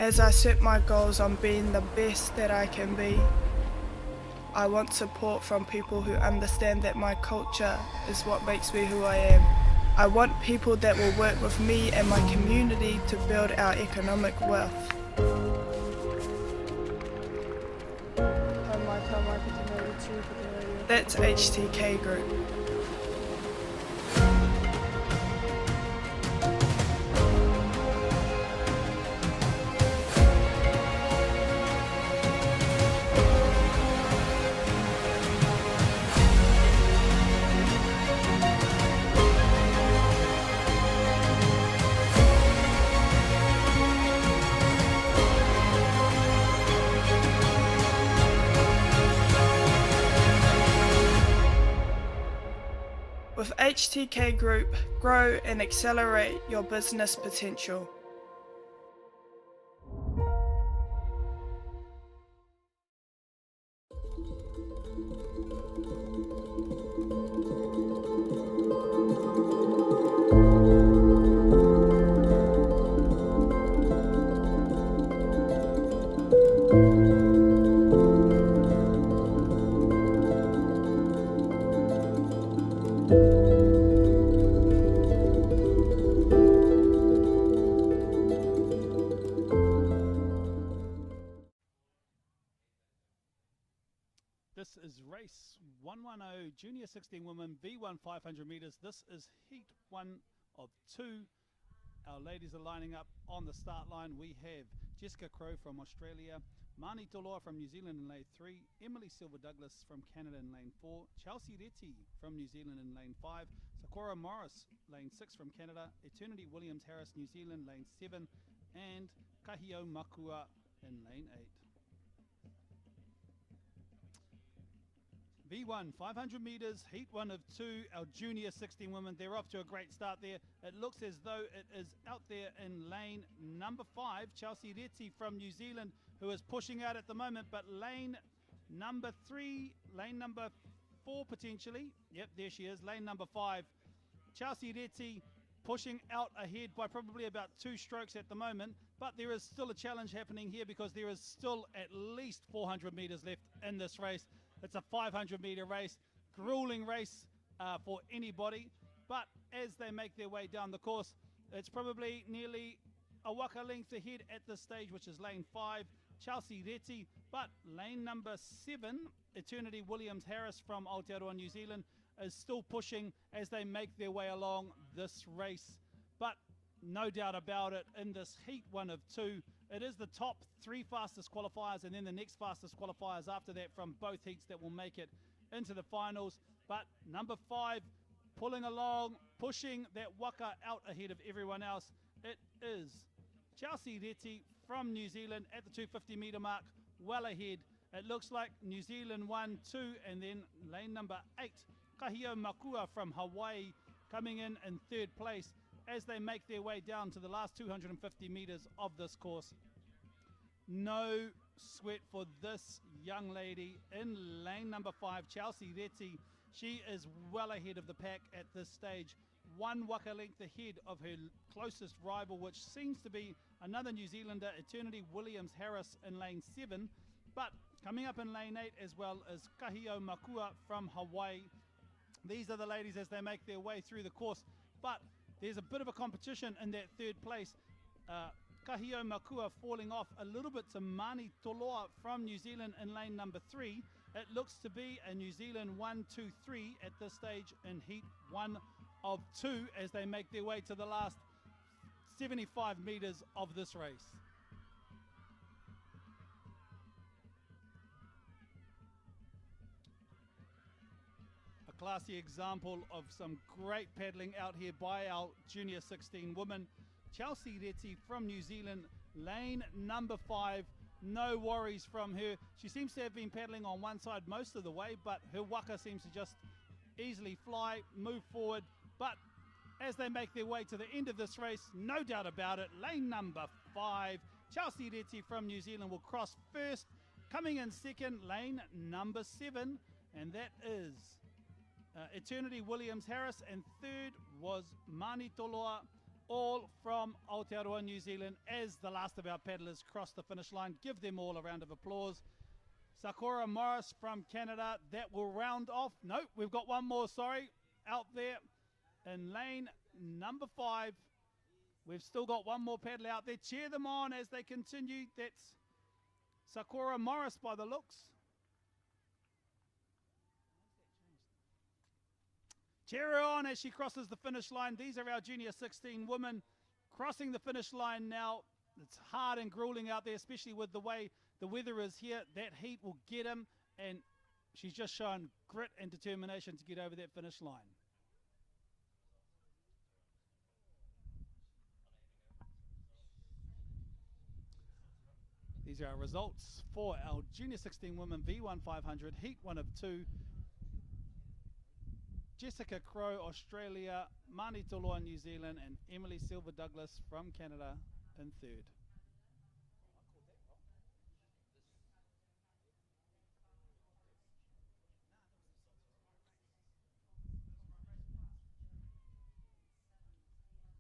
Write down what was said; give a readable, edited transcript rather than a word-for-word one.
As I set my goals on being the best that I can be, I want support from people who understand that my culture is what makes me who I am. I want people that will work with me and my community to build our economic wealth. That's HTK Group. With HTK Group, grow and accelerate your business potential. This is race 110 Junior 16 Women V1 500 meters. This is heat 1 of 2. Our ladies are lining up on the start line. We have Jessica Crow from Australia, Mani Toloa from New Zealand in lane 3, Emily Silver-Douglas from Canada in lane 4, Chelsea Reti from New Zealand in lane 5, Sakura Morris lane 6 from Canada, Eternity Williams-Harris New Zealand lane 7, and Kahio Makua in lane 8. V1 500 meters, heat 1 of 2, our junior 16 women. They're off to a great start there. It looks as though it is out there in lane number 5, Chelsea Reti from New Zealand, who is pushing out at the moment, but lane number 3, lane number 4 potentially. Yep, there she is, lane number 5. Chelsea Reti pushing out ahead by probably about 2 strokes at the moment, but there is still a challenge happening here because there is still at least 400 meters left in this race. It's a 500-meter race, grueling race for anybody. But as they make their way down the course, it's probably nearly a waka length ahead at this stage, which is lane 5, Chelsea Reti. But lane number 7, Eternity Williams-Harris from Aotearoa, New Zealand, is still pushing as they make their way along this race. But no doubt about it, in this heat 1 of 2, it is the top 3 fastest qualifiers and then the next fastest qualifiers after that from both heats that will make it into the finals. But number 5 pulling along, pushing that waka out ahead of everyone else. It is Chelsea Reti from New Zealand at the 250 meter mark, well ahead. It looks like New Zealand 1, 2, and then lane number 8, Kahio Makua from Hawaii coming in 3rd place as they make their way down to the last 250 meters of this course. No sweat for this young lady in lane number 5, Chelsea Reti. She is well ahead of the pack at this stage. 1 waka length ahead of her closest rival, which seems to be another New Zealander, Eternity Williams-Harris in lane 7. But coming up in lane 8 as well as Kahio Makua from Hawaii. These are the ladies as they make their way through the course. But there's a bit of a competition in that 3rd place. Kahio Makua falling off a little bit to Mani Toloa from New Zealand in lane number 3. It looks to be a New Zealand 1, 2, 3 at this stage in heat 1 of 2 as they make their way to the last 75 meters of this race. Classy example of some great paddling out here by our junior 16 women. Chelsea Reti from New Zealand, lane number 5. No worries from her. She seems to have been paddling on one side most of the way, but her waka seems to just easily fly, move forward. But as they make their way to the end of this race, no doubt about it, lane number 5, Chelsea Reti from New Zealand will cross first. Coming in second, lane number 7, and that is Eternity Williams-Harris, and third was Mani Toloa all from Aotearoa, New Zealand, as the last of our paddlers cross the finish line. Give them all a round of applause. Sakura Morris from Canada, that will round off. No, we've got one more, sorry, out there in lane number 5. We've still got one more paddler out there. Cheer them on as they continue. That's Sakura Morris by the looks. Cheer her on as she crosses the finish line. These are our Junior 16 women crossing the finish line now. It's hard and grueling out there, especially with the way the weather is here. That heat will get them, and she's just shown grit and determination to get over that finish line. These are our results for our Junior 16 Women V1 500, Heat 1 of 2. Jessica Crow, Australia, Mani Toloa, New Zealand, and Emily Silver Douglas from Canada in third.